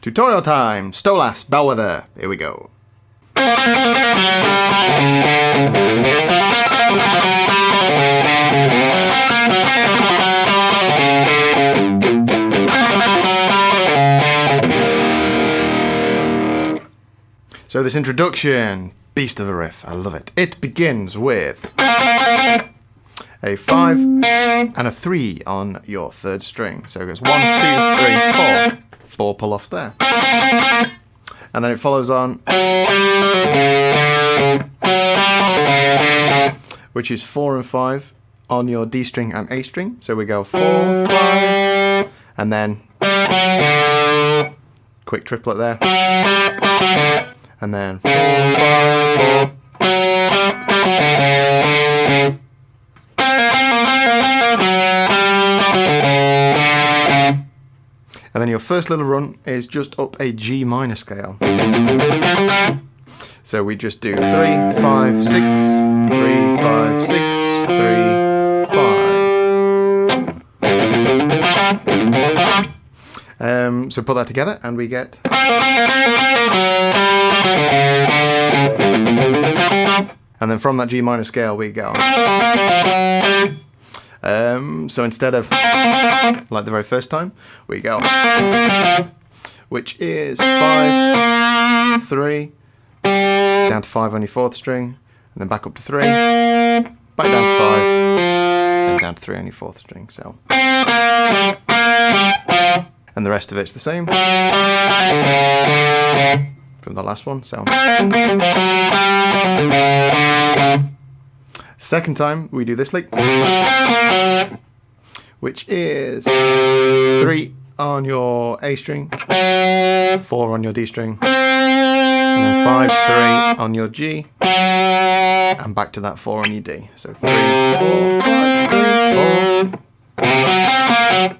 Tutorial time! Stolas, Bellwether. Here we go. So this introduction, beast of a riff, I love it. It begins with a 5 and a 3 on your 3rd string. So it goes 1, 2, 3, 4. 4 pull-offs there. And then it follows on, which is 4 and 5 on your D string and A string. So we go 4, 5, and then quick triplet there. And then 4, 5, 4. And then your first little run is just up a G minor scale. So we just do 3, 5, 6, 3, 5, 6, 3, 5. So put that together and we get. And then from that G minor scale we go. So instead of like the very first time, we go, which is 5, 3, down to 5 on your 4th string, and then back up to 3, back down to 5, and down to 3 on your 4th string. So, and the rest of it's the same from the last one. So. Second time we do this lick, which is 3 on your A string, 4 on your D string, and then 5, 3 on your G, and back to that 4 on your D. So 3, 4, 5, 3, 4.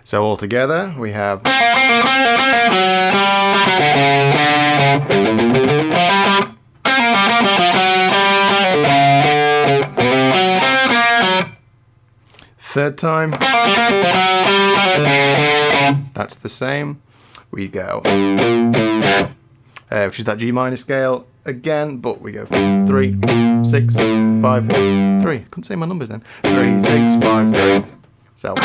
So all together we have. Third time, that's the same. We go, which is that G minor scale again, but we go 3, 6, 5, 3. Couldn't say my numbers then. 3, 6, 5, 3. So,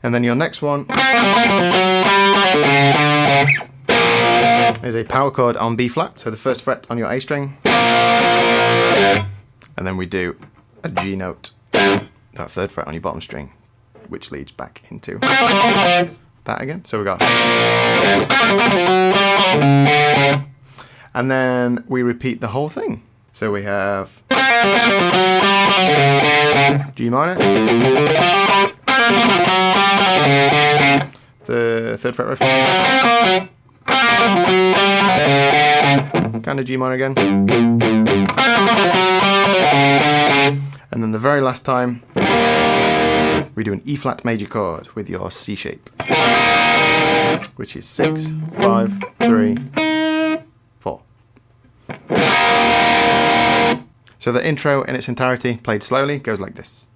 and then your next one is a power chord on B flat, so the 1st fret on your A string. And then we do a G note, that 3rd fret on your bottom string, which leads back into that again. So we got. And then we repeat the whole thing. So we have G minor, the 3rd fret riff, kind of G minor again. And then the very last time, we do an E flat major chord with your C shape, which is 6, 5, 3, 4. So the intro in its entirety, played slowly, goes like this.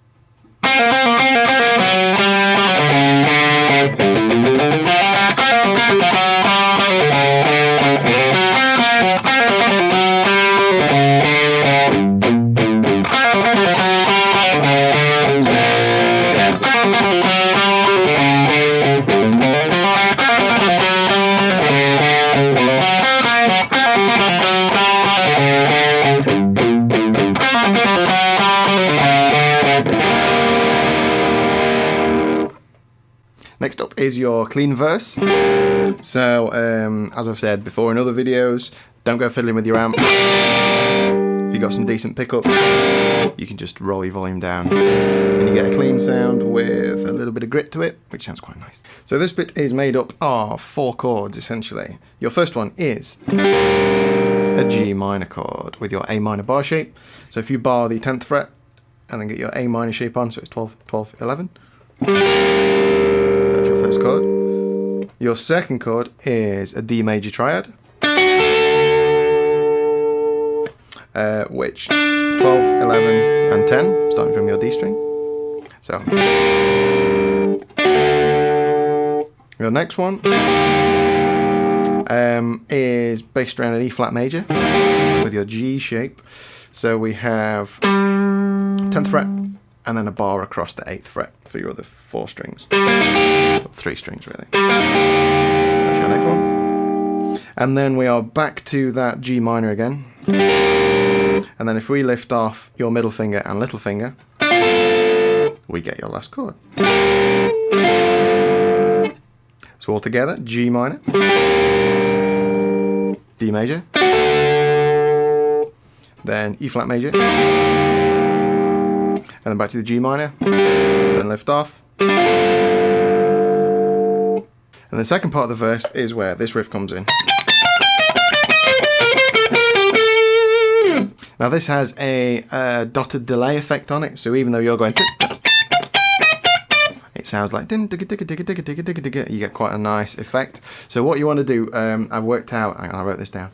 Next up is your clean verse. So, as I've said before in other videos, don't go fiddling with your amp. If you've got some decent pickups, you can just roll your volume down and you get a clean sound with a little bit of grit to it, which sounds quite nice. So this bit is made up of 4 chords, essentially. Your first one is a G minor chord with your A minor bar shape. So if you bar the 10th fret and then get your A minor shape on, so it's 12, 12, 11. That's your first chord. Your second chord is a D major triad, which 12, 11 and 10, starting from your D string. So Your next one is based around an E flat major with your G shape. So we have 10th fret and then a bar across the 8th fret for your other 4 strings. Or 3 strings really. That's your next one. And then we are back to that G minor again. And then if we lift off your middle finger and little finger, we get your last chord. So all together, G minor, D major, then E flat major, and then back to the G minor, then lift off. And the second part of the verse is where this riff comes in. Now this has a dotted delay effect on it, so even though you're going, it sounds like you get quite a nice effect. So what you want to do, I've worked out, I wrote this down.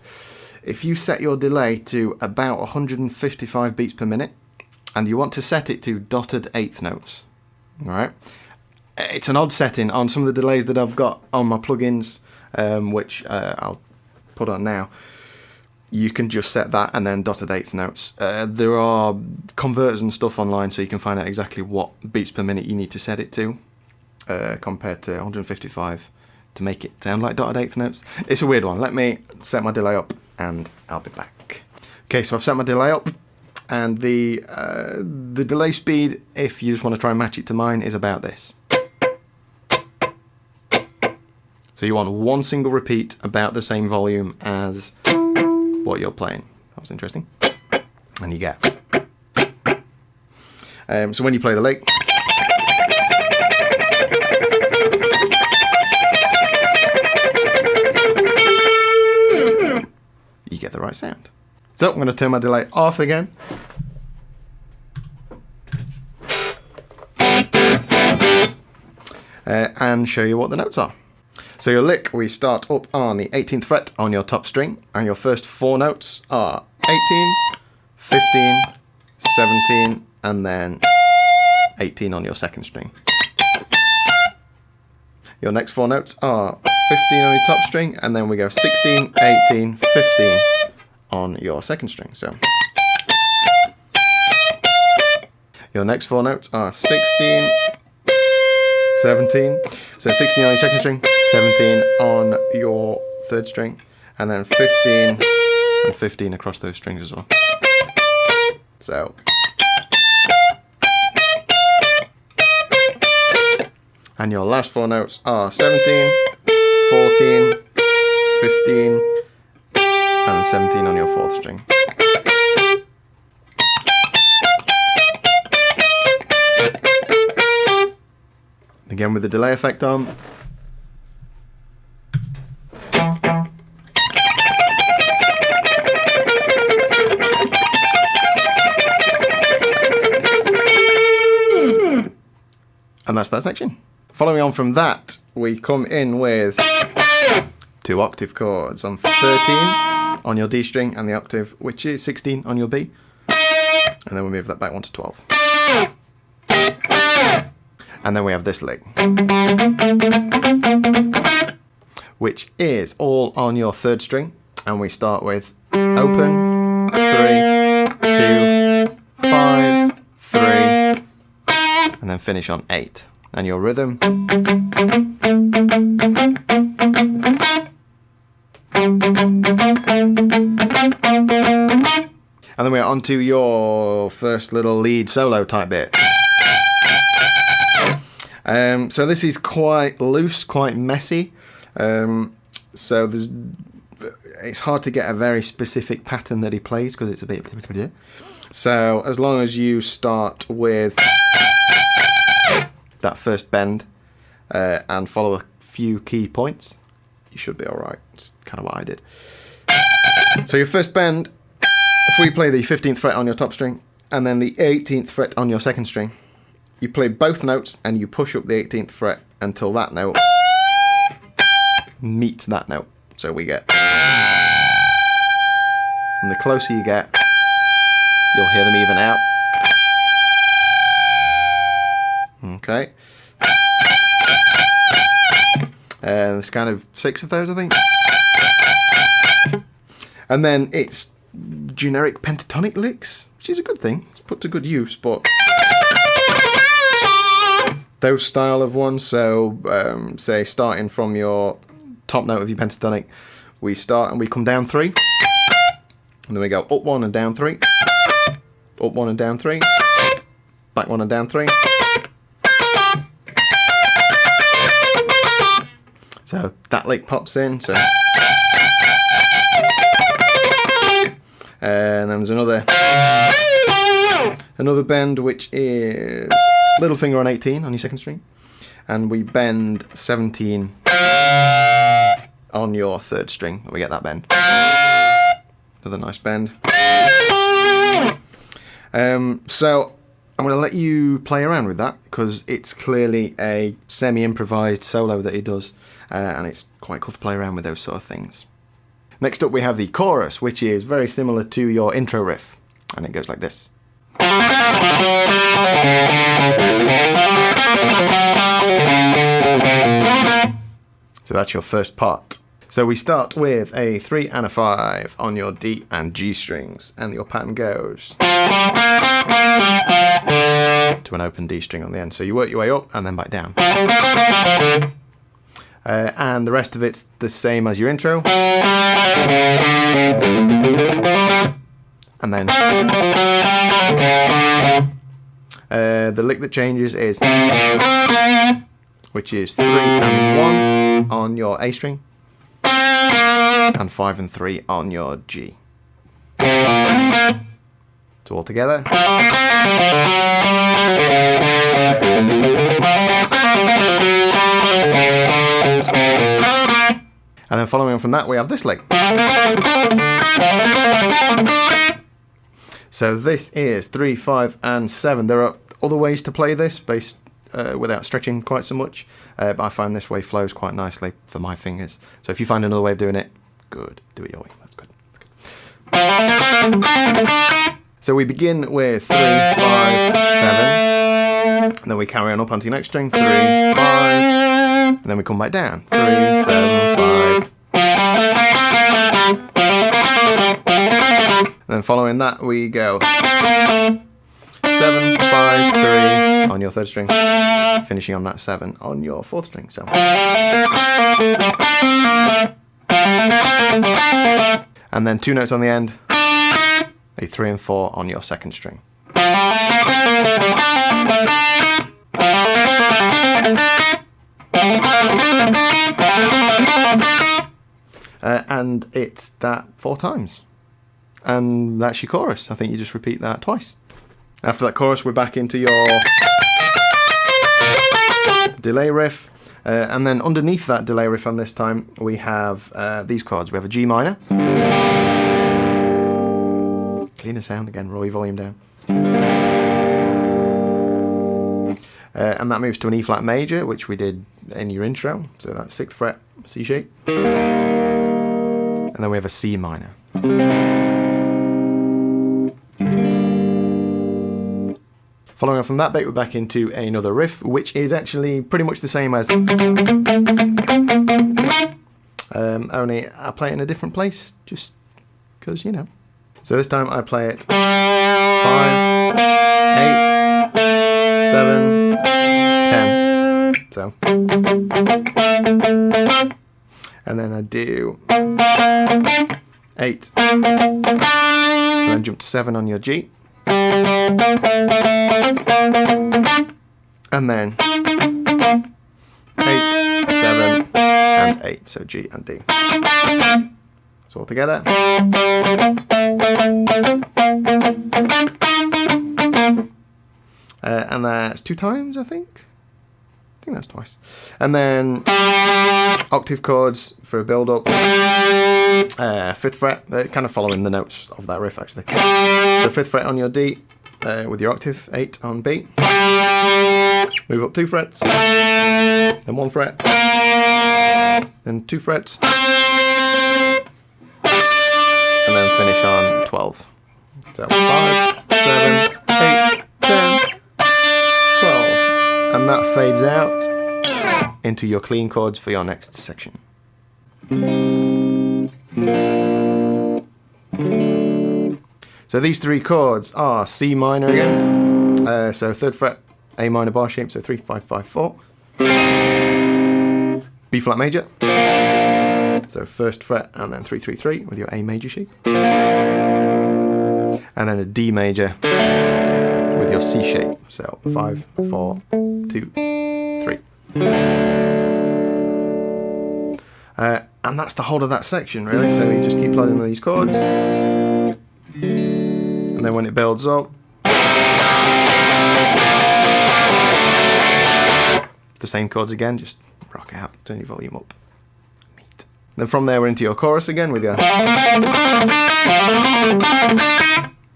If you set your delay to about 155 beats per minute, and you want to set it to dotted eighth notes, all right? It's an odd setting on some of the delays that I've got on my plugins, which I'll put on now. You can just set that and then dotted eighth notes. There are converters and stuff online, so you can find out exactly what beats per minute you need to set it to, compared to 155 to make it sound like dotted eighth notes. It's a weird one. Let me set my delay up and I'll be back. Okay, so I've set my delay up, and the delay speed, if you just want to try and match it to mine, is about this. So you want one single repeat about the same volume as what you're playing. That was interesting. And you get. So when you play the lick, you get the right sound. So I'm going to turn my delay off again. And show you what the notes are. So your lick, we start up on the 18th fret on your top string, and your first 4 notes are 18, 15, 17, and then 18 on your second string. Your next 4 notes are 15 on your top string, and then we go 16, 18, 15 on your second string. So your next 4 notes are 16, 17, so 16 on your second string, 17 on your third string, and then 15 and 15 across those strings as well. So and your last 4 notes are 17, 14, 15, and then 17 on your fourth string. Again with the delay effect on. And that's that section. Following on from that, we come in with 2 octave chords on 13 on your D string and the octave, which is 16 on your B. And then we move that back 1 to 12. And then we have this lick, which is all on your third string. And we start with open, 3, 2, 5, 3, and then finish on 8. And your rhythm. And then we're on to your first little lead solo type bit. So this is quite loose, quite messy. So it's hard to get a very specific pattern that he plays because it's a bit. So as long as you start with that first bend and follow a few key points, you should be all right. It's kind of what I did. So your first bend, if we play the 15th fret on your top string and then the 18th fret on your second string, you play both notes and you push up the 18th fret until that note meets that note. So we get, and the closer you get, you'll hear them even out. Okay. there's kind of 6 of those, I think. And then it's generic pentatonic licks, which is a good thing. It's put to good use, but those style of ones, so say starting from your top note of your pentatonic, we start and we come down 3, and then we go up 1 and down 3, up 1 and down 3, back 1 and down 3. So that lick pops in, so and then there's another bend, which is little finger on 18 on your second string, and we bend 17 on your third string, and we get that bend. Another nice bend. So I'm going to let you play around with that, because it's clearly a semi-improvised solo that he does, and it's quite cool to play around with those sort of things. Next up we have the chorus, which is very similar to your intro riff, and it goes like this. So that's your first part. So we start with a 3 and a 5 on your D and G strings, and your pattern goes to an open D string on the end. So you work your way up and then back down. And the rest of it's the same as your intro. And then the lick that changes is, which is 3 and 1 on your A string, and 5 and 3 on your G. So all together. And then following on from that, we have this lick. So this is 3, 5, and 7. There are other ways to play this based without stretching quite so much, but I find this way flows quite nicely for my fingers. So if you find another way of doing it, good. Do it your way. That's good. So we begin with 3, 5, 7. And then we carry on up onto your next string. 3, 5. And then we come back down. 3, 7, 5. And then following that, we go 7, 5, 3 on your third string, finishing on that 7 on your fourth string. So, and then 2 notes on the end, a 3 and 4 on your second string. And it's that 4 times. And that's your chorus. I think you just repeat that twice. After that chorus, we're back into your delay riff. And then underneath that delay riff on this time, we have these chords. We have a G minor. Cleaner sound again, roll your volume down. And that moves to an E flat major, which we did in your intro. So that's 6th fret, C shape. And then we have a C minor. Following on from that bit, we're back into another riff, which is actually pretty much the same as only I play it in a different place, just because, you know. So this time I play it 5, 8, 7, 10. So, and then I do 8, and then jump to 7 on your G. And then 8, 7, and 8, so G and D. So all together. And that's 2 times, I think. I think that's twice. And then octave chords for a build-up. 5th fret, kind of following the notes of that riff actually. So 5th fret on your D with your octave, 8 on B. Move up 2 frets, then 1 fret, then 2 frets, and then finish on 12. So 5, 7, 8, 10, 12. And that fades out into your clean chords for your next section. So these three chords are C minor again, so 3rd fret, A minor bar shape, so 3, 5, 5, 4. B flat major, so 1st fret and then 3, 3, 3 with your A major shape. And then a D major with your C shape, so 5, 4, 2, 3. And that's the whole of that section, really. So we just keep playing these chords, and then when it builds up, the same chords again, just rock out, turn your volume up. Neat. Then from there we're into your chorus again with your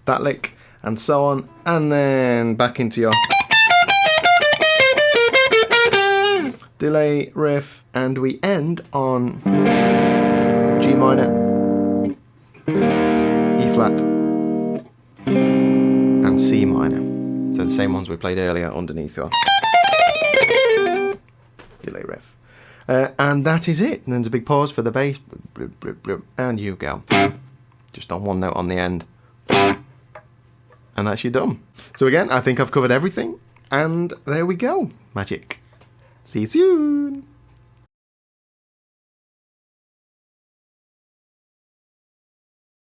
that lick, and so on, and then back into your delay, riff, and we end on G minor, E flat, and C minor. So the same ones we played earlier underneath your delay, riff. And that is it. And then there's a big pause for the bass, and you go. Just on one note on the end. And that's you done. So again, I think I've covered everything, and there we go. Magic. See you soon.